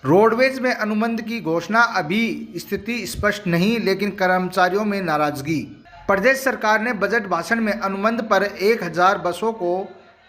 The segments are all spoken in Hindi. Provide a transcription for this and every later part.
रोडवेज में अनुबंध की घोषणा, अभी स्थिति स्पष्ट नहीं, लेकिन कर्मचारियों में नाराजगी। प्रदेश सरकार ने बजट भाषण में अनुबंध पर 1000 बसों को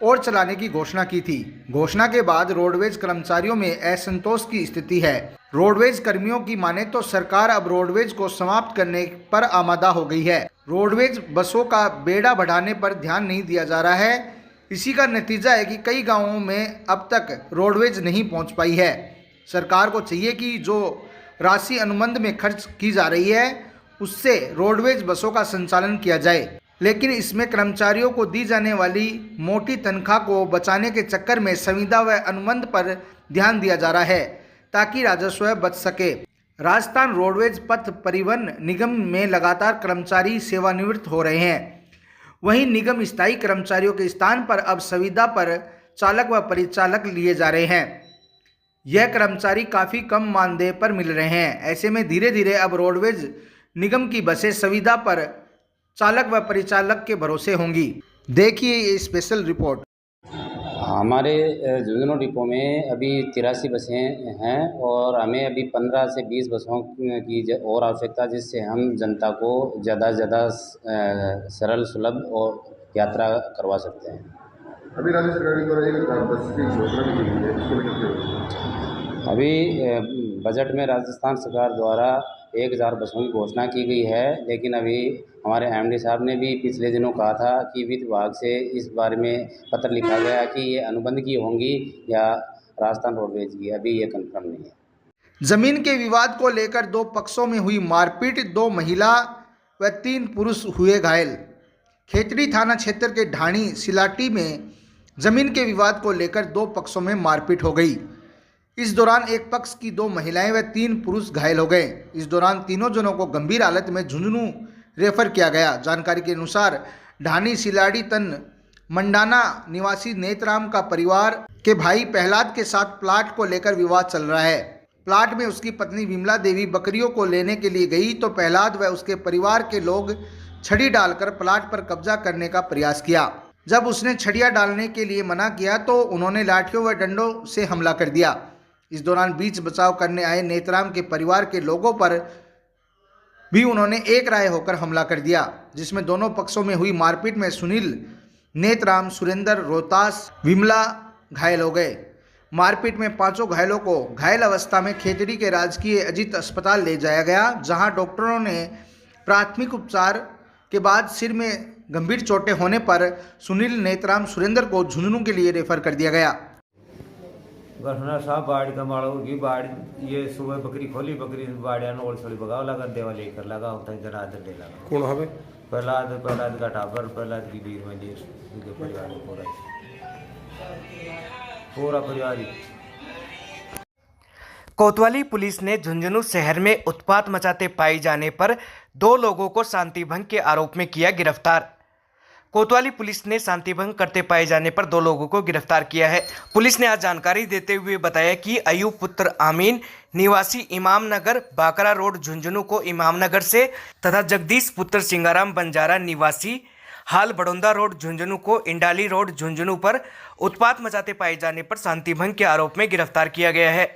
और चलाने की घोषणा की थी। घोषणा के बाद रोडवेज कर्मचारियों में असंतोष की स्थिति है। रोडवेज कर्मियों की माने तो सरकार अब रोडवेज को समाप्त करने पर आमादा हो गई है। रोडवेज बसों का बेड़ा बढ़ाने पर ध्यान नहीं दिया जा रहा है। इसी का नतीजा है कि कई गांवों में अब तक रोडवेज नहीं पहुंच पाई है। सरकार को चाहिए कि जो राशि अनुबंध में खर्च की जा रही है उससे रोडवेज बसों का संचालन किया जाए, लेकिन इसमें कर्मचारियों को दी जाने वाली मोटी तनख्वाह को बचाने के चक्कर में संविदा व अनुबंध पर ध्यान दिया जा रहा है ताकि राजस्व बच सके। राजस्थान रोडवेज पथ परिवहन निगम में लगातार कर्मचारी सेवानिवृत्त हो रहे हैं। वहीं निगम स्थायी कर्मचारियों के स्थान पर अब संविदा पर चालक व परिचालक लिए जा रहे हैं। यह कर्मचारी काफ़ी कम मानदेय पर मिल रहे हैं। ऐसे में धीरे धीरे अब रोडवेज निगम की बसें संविदा पर चालक व परिचालक के भरोसे होंगी। देखिए ये स्पेशल रिपोर्ट। हमारे झुंझुनू डिपो में अभी 83 बसें हैं और हमें अभी 15 से 20 बसों की और आवश्यकता, जिससे हम जनता को ज़्यादा से ज़्यादा सरल सुलभ और यात्रा करवा सकते हैं। अभी राज्य सरकार द्वारा 1000 बस की घोषणा भी की गई है, इसको लेकर क्या होगा? अभी बजट में राजस्थान सरकार द्वारा 1000 बसों की घोषणा की गई है, लेकिन अभी हमारे एमडी साहब ने भी पिछले दिनों कहा था कि वित्त विभाग से इस बारे में पत्र लिखा गया कि ये अनुबंध की होंगी या राजस्थान रोडवेज की, अभी ये कंफर्म नहीं है। जमीन के विवाद को लेकर दो पक्षों में हुई मारपीट, 2 महिला व 3 पुरुष हुए घायल। खेतड़ी थाना क्षेत्र के ढाणी सिलाटी में जमीन के विवाद को लेकर 2 पक्षों में मारपीट हो गई। इस दौरान एक पक्ष की 2 महिलाएं व 3 पुरुष घायल हो गए। इस दौरान तीनों जनों को गंभीर हालत में झुंझुनू रेफर किया गया। जानकारी के अनुसार ढाणी सिलाड़ी तन मंडाना निवासी नेतराम का परिवार के भाई प्रहलाद के साथ प्लाट को लेकर विवाद चल रहा है। प्लाट में उसकी पत्नी विमला देवी बकरियों को लेने के लिए गई तो प्रहलाद व उसके परिवार के लोग छड़ी डालकर प्लाट पर कब्जा करने का प्रयास किया। जब उसने छड़ियाँ डालने के लिए मना किया तो उन्होंने लाठियों व डंडों से हमला कर दिया। इस दौरान बीच बचाव करने आए नेतराम के परिवार के लोगों पर भी उन्होंने एक राय होकर हमला कर दिया, जिसमें दोनों पक्षों में हुई मारपीट में सुनील, नेतराम, सुरेंद्र, रोहतास, विमला घायल हो गए। मारपीट में 5 घायलों को घायल अवस्था में खेतड़ी के राजकीय अजीत अस्पताल ले जाया गया, जहां डॉक्टरों ने प्राथमिक उपचार के बाद सिर में गंभीर चोटें होने पर सुनील, नेतराम, सुरेंद्र को झुंझुनू के लिए रेफर कर दिया गया। घटना साहब बाढ़ का माड़ो की बाढ़, ये सुबह बकरी खोली, बकरी बाढ़िया ने ओल छोड़ी भगाव लगा, देवा लेकर लगा होता है जरा दे लगा। कौन हवे? प्रहलाद का टाबर, प्रहलाद की वीर में देश परिवार पूरा परिवार ही। कोतवाली पुलिस ने झुंझुनू शहर में उत्पात मचाते पाए जाने पर 2 लोगों को शांति भंग के आरोप में किया गिरफ्तार। कोतवाली पुलिस ने शांति भंग करते पाए जाने पर 2 लोगों को गिरफ्तार किया है। पुलिस ने आज जानकारी देते हुए बताया कि अयूब पुत्र आमीन निवासी इमाम नगर बाकरा रोड झुंझुनू को इमाम नगर से तथा जगदीश पुत्र सिंगाराम बंजारा निवासी हाल बड़ौदा रोड झुंझुनू को इंडाली रोड झुंझुनू पर उत्पात मचाते पाए जाने पर शांति भंग के आरोप में गिरफ्तार किया गया है।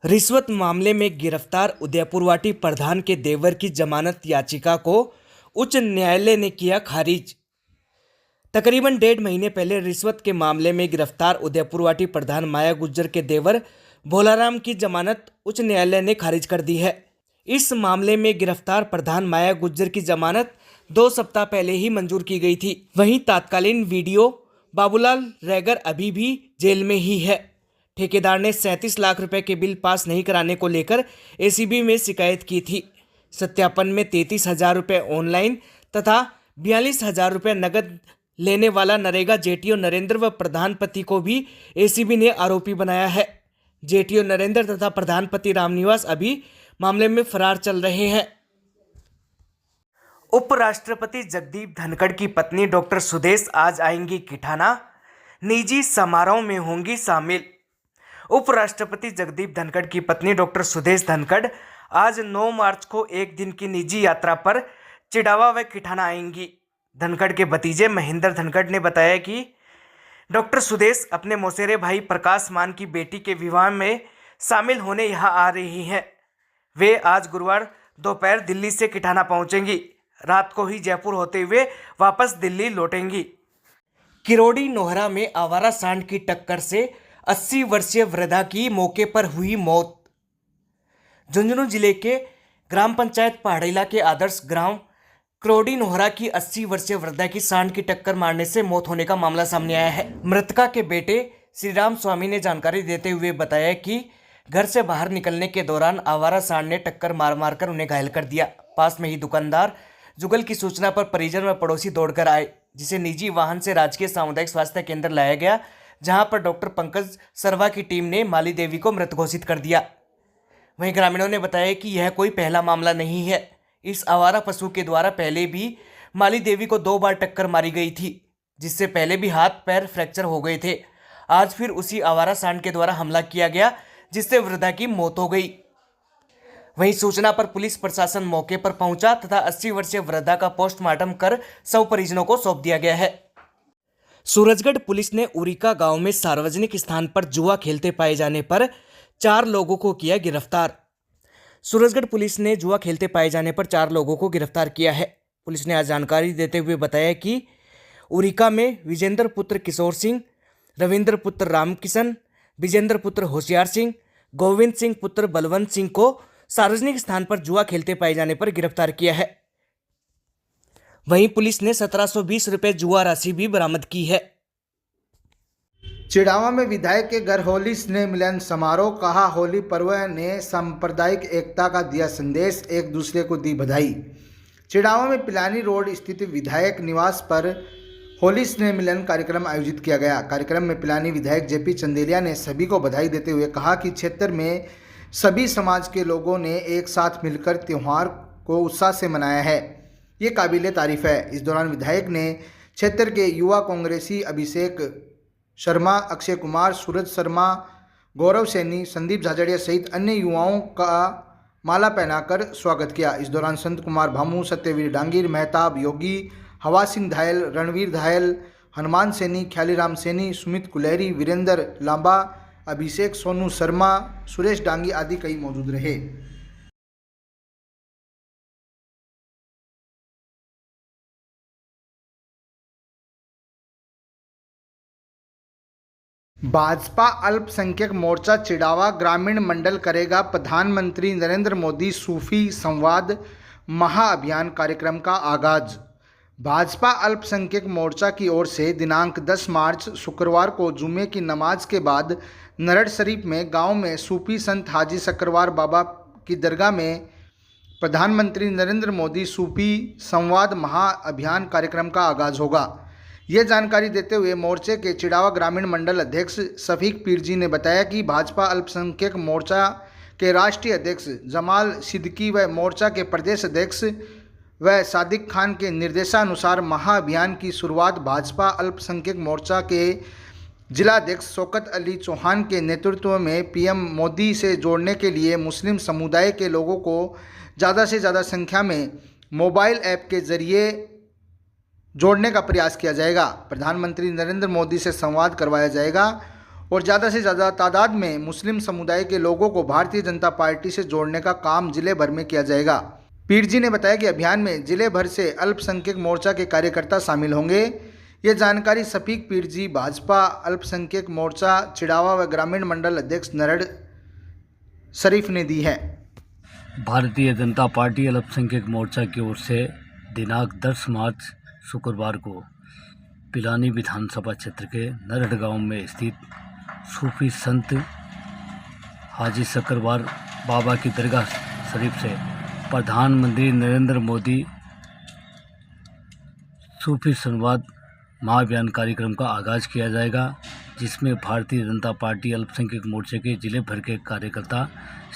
रिश्वत मामले में गिरफ्तार उदयपुरवाटी प्रधान के देवर की जमानत याचिका को उच्च न्यायालय ने किया खारिज। तकरीबन 1.5 महीने पहले रिश्वत के मामले में गिरफ्तार उदयपुरवाटी प्रधान माया गुज्जर के देवर भोलाराम की जमानत उच्च न्यायालय ने खारिज कर दी है। इस मामले में गिरफ्तार प्रधान माया गुज्जर की जमानत 2 सप्ताह पहले ही मंजूर की गई थी। वहीं तत्कालीन वीडियो बाबूलाल रैगर अभी भी जेल में ही है। ठेकेदार ने 37 लाख रुपए के बिल पास नहीं कराने को लेकर एसीबी में शिकायत की थी। सत्यापन में 33,000 रुपये ऑनलाइन तथा 42,000 रुपये नगद लेने वाला नरेगा जेटीओ नरेंद्र व प्रधान पति को भी एसीबी ने आरोपी बनाया है। जेटीओ नरेंद्र तथा प्रधान पति रामनिवास अभी मामले में फरार चल रहे हैं। उपराष्ट्रपति जगदीप धनखड़ की पत्नी डॉक्टर सुदेश आज आएंगी किठाना, निजी समारोह में होंगी शामिल। उपराष्ट्रपति जगदीप धनखड़ की पत्नी डॉक्टर सुदेश धनखड़ आज 9 मार्च को एक दिन की निजी यात्रा पर चिड़ावा व किठाना आएंगी। धनखड़ के भतीजे महेंद्र धनखड़ ने बताया कि डॉक्टर सुदेश अपने मौसेरे भाई प्रकाश मान की बेटी के विवाह में शामिल होने यहां आ रही हैं। वे आज गुरुवार दोपहर दिल्ली से किठाना पहुंचेंगी। रात को ही जयपुर होते हुए वापस दिल्ली लौटेंगी। किरोड़ी नोहरा में आवारा सांड की टक्कर से 80 वर्षीय वृद्धा की मौके पर हुई मौत। झुंझुनू जिले के ग्राम पंचायत पहाड़ीला के आदर्श ग्राम किरोड़ी नोहरा की 80 वर्षीय वृद्धा की सांड की टक्कर मारने से मौत होने का मामला सामने आया है। मृतका के बेटे श्री राम स्वामी ने जानकारी देते हुए बताया कि घर से बाहर निकलने के दौरान आवारा सांड ने टक्कर मार कर उन्हें घायल कर दिया। पास में ही दुकानदार जुगल की सूचना पर परिजन व पड़ोसी दौड़कर आए, जिसे निजी वाहन से राजकीय सामुदायिक स्वास्थ्य केंद्र लाया गया, जहां पर डॉक्टर पंकज सरवा की टीम ने माली देवी को मृत घोषित कर दिया। वहीं ग्रामीणों ने बताया कि यह कोई पहला मामला नहीं है। इस आवारा पशु के द्वारा पहले भी माली देवी को 2 बार टक्कर मारी गई थी, जिससे पहले भी हाथ पैर फ्रैक्चर हो गए थे। आज फिर उसी आवारा सांड के द्वारा हमला किया गया, जिससे वृद्धा की मौत हो गई। वहीं सूचना पर पुलिस प्रशासन मौके पर पहुंचा तथा 80 वर्षीय वृद्धा का पोस्टमार्टम कर शव परिजनों को सौंप दिया गया है। सूरजगढ़ पुलिस ने उरिका गांव में सार्वजनिक स्थान पर जुआ खेलते पाए जाने पर 4 लोगों को किया गिरफ्तार। सूरजगढ़ पुलिस ने जुआ खेलते पाए जाने पर 4 लोगों को गिरफ्तार किया है। पुलिस ने आज जानकारी देते हुए बताया कि उरिका में विजेंद्र पुत्र किशोर सिंह, रविंद्र पुत्र रामकिशन, विजेंद्र पुत्र होशियार सिंह, गोविंद सिंह पुत्र बलवंत सिंह को सार्वजनिक स्थान पर जुआ खेलते पाए जाने पर गिरफ्तार किया है। वहीं पुलिस ने 1720 रुपये जुआ राशि भी बरामद की है। चिड़ावा में विधायक के घर होली स्नेह मिलन समारोह। कहा, होली पर्व ने सांप्रदायिक एकता का दिया संदेश, एक दूसरे को दी बधाई। चिड़ावा में पिलानी रोड स्थित विधायक निवास पर होली स्नेह मिलन कार्यक्रम आयोजित किया गया। कार्यक्रम में पिलानी विधायक जेपी चंदेलिया ने सभी को बधाई देते हुए कहा कि क्षेत्र में सभी समाज के लोगों ने एक साथ मिलकर त्यौहार को उत्साह से मनाया है, ये काबिले तारीफ है। इस दौरान विधायक ने क्षेत्र के युवा कांग्रेसी अभिषेक शर्मा, अक्षय कुमार, सूरज शर्मा, गौरव सैनी, संदीप झाझड़िया सहित अन्य युवाओं का माला पहनाकर स्वागत किया। इस दौरान संत कुमार भामू, सत्यवीर डांगीर, मेहताब योगी, हवा सिंह धायल, रणवीर धायल, हनुमान सैनी, ख्यालीराम सैनी, सुमित कुलेरी, वीरेंद्र लांबा, अभिषेक सोनू शर्मा, सुरेश डांगी आदि कई मौजूद रहे। भाजपा अल्पसंख्यक मोर्चा चिड़ावा ग्रामीण मंडल करेगा प्रधानमंत्री नरेंद्र मोदी सूफी संवाद महाअभियान कार्यक्रम का आगाज। भाजपा अल्पसंख्यक मोर्चा की ओर से दिनांक 10 मार्च शुक्रवार को जुमे की नमाज के बाद नरड़ शरीफ में गांव में सूफी संत हाजी शक्करवार बाबा की दरगाह में प्रधानमंत्री नरेंद्र मोदी सूफी संवाद महाअभियान कार्यक्रम का आगाज होगा। ये जानकारी देते हुए मोर्चे के चिड़ावा ग्रामीण मंडल अध्यक्ष शफीक पीरजी ने बताया कि भाजपा अल्पसंख्यक मोर्चा के राष्ट्रीय अध्यक्ष जमाल सिद्दीकी व मोर्चा के प्रदेश अध्यक्ष व सादिक खान के निर्देशानुसार महाअभियान की शुरुआत भाजपा अल्पसंख्यक मोर्चा के जिलाध्यक्ष शौकत अली चौहान के नेतृत्व में पीएम मोदी से जोड़ने के लिए मुस्लिम समुदाय के लोगों को ज़्यादा से ज़्यादा संख्या में मोबाइल ऐप के जरिए जोड़ने का प्रयास किया जाएगा। प्रधानमंत्री नरेंद्र मोदी से संवाद करवाया जाएगा और ज़्यादा से ज़्यादा तादाद में मुस्लिम समुदाय के लोगों को भारतीय जनता पार्टी से जोड़ने का काम जिले भर में किया जाएगा। पीर जी ने बताया कि अभियान में जिले भर से अल्पसंख्यक मोर्चा के कार्यकर्ता शामिल होंगे। ये जानकारी शफीक पीर जी भाजपा अल्पसंख्यक मोर्चा चिड़ावा व ग्रामीण मंडल अध्यक्ष नरड़ शरीफ ने दी है। भारतीय जनता पार्टी अल्पसंख्यक मोर्चा की ओर से दिनांक 10 मार्च शुक्रवार को पिलानी विधानसभा क्षेत्र के नरड़ गांव में स्थित सूफी संत हाजी शक्करवार बाबा की दरगाह शरीफ से प्रधानमंत्री नरेंद्र मोदी सूफी संवाद महाअभियान कार्यक्रम का आगाज़ किया जाएगा, जिसमें भारतीय जनता पार्टी अल्पसंख्यक मोर्चे के जिले भर के कार्यकर्ता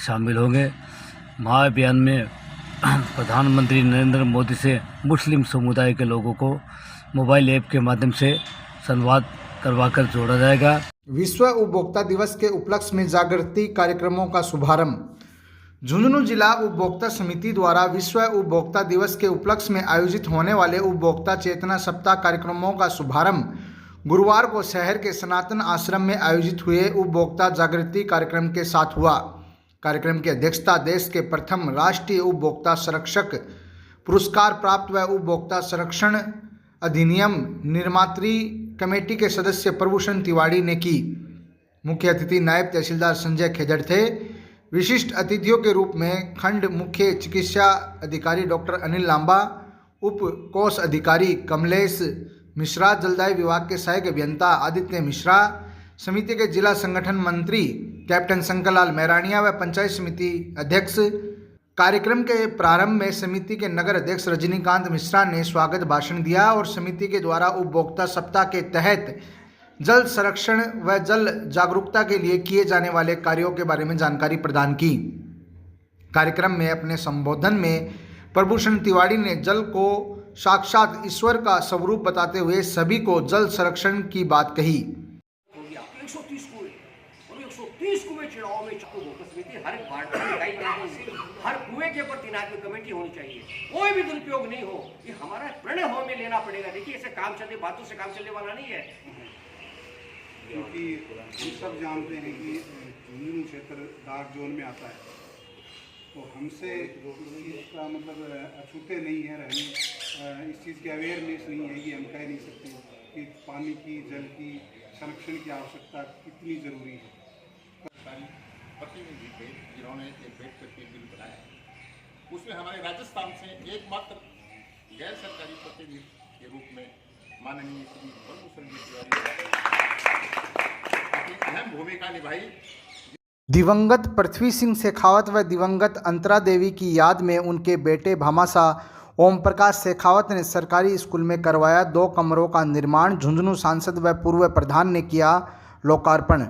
शामिल होंगे। महाअभियान में प्रधानमंत्री नरेंद्र मोदी से मुस्लिम समुदाय के लोगों को मोबाइल ऐप के माध्यम से संवाद करवाकर जोड़ा जाएगा। विश्व उपभोक्ता दिवस के उपलक्ष्य में जागृति कार्यक्रमों का शुभारंभ। झुंझुनू जिला उपभोक्ता समिति द्वारा विश्व उपभोक्ता दिवस के उपलक्ष्य में आयोजित होने वाले उपभोक्ता चेतना सप्ताह कार्यक्रमों का शुभारंभ गुरुवार को शहर के सनातन आश्रम में आयोजित हुए उपभोक्ता जागृति कार्यक्रम के साथ हुआ। कार्यक्रम की अध्यक्षता देश के प्रथम राष्ट्रीय उपभोक्ता संरक्षक पुरस्कार प्राप्त व उपभोक्ता संरक्षण अधिनियम निर्मात्री कमेटी के सदस्य प्रभूषण तिवारी ने की। मुख्य अतिथि नायब तहसीलदार संजय खेदड़ थे। विशिष्ट अतिथियों के रूप में खंड मुख्य चिकित्सा अधिकारी डॉक्टर अनिल लांबा, उप कोष अधिकारी कमलेश मिश्रा, जलदाय विभाग के सहायक अभियंता आदित्य मिश्रा, समिति के जिला संगठन मंत्री कैप्टन शंकरलाल मैरानिया व पंचायत समिति अध्यक्ष। कार्यक्रम के प्रारंभ में समिति के नगर अध्यक्ष रजनीकांत मिश्रा ने स्वागत भाषण दिया और समिति के द्वारा उपभोक्ता सप्ताह के तहत जल संरक्षण व जल जागरूकता के लिए किए जाने वाले कार्यों के बारे में जानकारी प्रदान की। कार्यक्रम में अपने संबोधन में प्रभूषण तिवारी ने जल को साक्षात ईश्वर का स्वरूप बताते हुए सभी को जल संरक्षण की बात कही। 130 कुएं और 130 कुएं चढ़ाओ में उपभोक्ता समिति हर वार्ड में इकाई बनानी है। हर कुएं के ऊपर तैनात कमेटी होनी चाहिए। कोई भी दुरुपयोग नहीं हो, ये हमारा प्रणय हो में लेना पड़ेगा। देखिए ऐसे काम चलने बातों से काम चलने वाला नहीं है। क्योंकि हम सब जानते हैं कि झुंझुनू क्षेत्र डार्क जोन में आता है, तो हमसे इसका मतलब अछूते नहीं है रहने, इस चीज़ की अवेयरनेस नहीं है कि हम कह नहीं सकते कि पानी की जल की संरक्षण की आवश्यकता कितनी ज़रूरी है। प्रतिनिधि थे जिन्होंने एक बैठ करके बिल बनाया, उसमें हमारे राजस्थान से एकमात्र गैर सरकारी प्रतिनिधि के रूप में माननीय श्री प्रभूषण तिवारी अहम भूमिका निभाई। दिवंगत पृथ्वी सिंह शेखावत व दिवंगत अंतरा देवी की याद में उनके बेटे भामासा ओम प्रकाश शेखावत ने सरकारी स्कूल में करवाया 2 कमरों का निर्माण। झुंझुनू सांसद व पूर्व प्रधान ने किया लोकार्पण।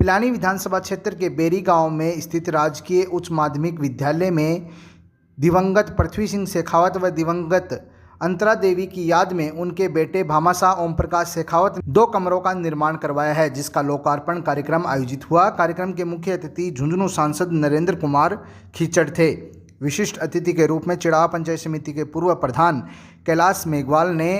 पिलानी विधानसभा क्षेत्र के बेरी गांव में स्थित राजकीय उच्च माध्यमिक विद्यालय में दिवंगत पृथ्वी सिंह शेखावत व दिवंगत अंतरा देवी की याद में उनके बेटे भामासा ओम प्रकाश शेखावत ने 2 कमरों का निर्माण करवाया है, जिसका लोकार्पण कार्यक्रम आयोजित हुआ। कार्यक्रम के मुख्य अतिथि झुंझुनू सांसद नरेंद्र कुमार खीचड़ थे। विशिष्ट अतिथि के रूप में चिड़ावा पंचायत समिति के पूर्व प्रधान कैलाश मेघवाल ने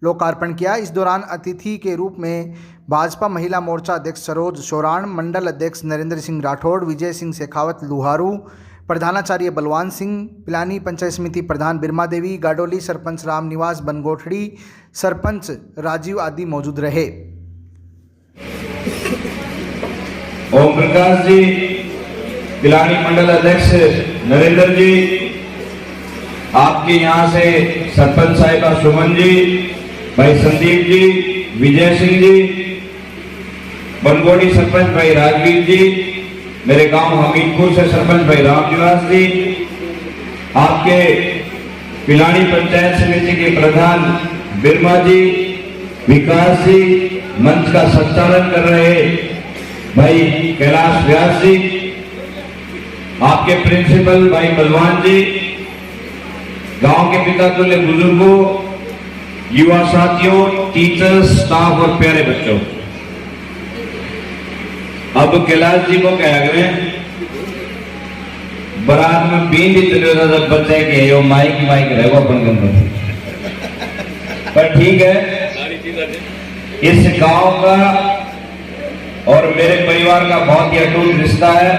लोकार्पण किया। इस दौरान अतिथि के रूप में भाजपा महिला मोर्चा अध्यक्ष सरोज शोराण, मंडल अध्यक्ष नरेंद्र सिंह राठौड़, विजय सिंह शेखावत लुहारू, प्रधानाचार्य बलवान सिंह, पिलानी पंचायत समिति प्रधान बिरमा देवी, गाडोली सरपंच रामनिवास बनगोठड़ी, सरपंच राजीव आदि मौजूद रहे। ओम प्रकाश जी, पिलानी मंडल अध्यक्ष नरेंद्र जी, आपके यहाँ से सरपंच साहिबा सुमन जी, भाई संदीप जी, विजय सिंह जी, बनगोड़ी सरपंच भाई राजवीर जी, मेरे गांव हमीदपुर से सरपंच भाई रामनिवास जी, आपके पिलानी पंचायत समिति के प्रधान बिरमा जी, विकास जी, मंच का संचालन कर रहे भाई कैलाश व्यास जी, आपके प्रिंसिपल भाई बलवान जी, गांव के पिता तुल्य बुजुर्गों, युवा साथियों, टीचर्स, स्टाफ और प्यारे बच्चों, अब कैलाश जी को क्या करें, बारात में बीन इतने ज्यादा बच्चे के यो माइक रहेगा अपन के, पर ठीक है, इस गांव का और मेरे परिवार का बहुत ही अटूट रिश्ता है।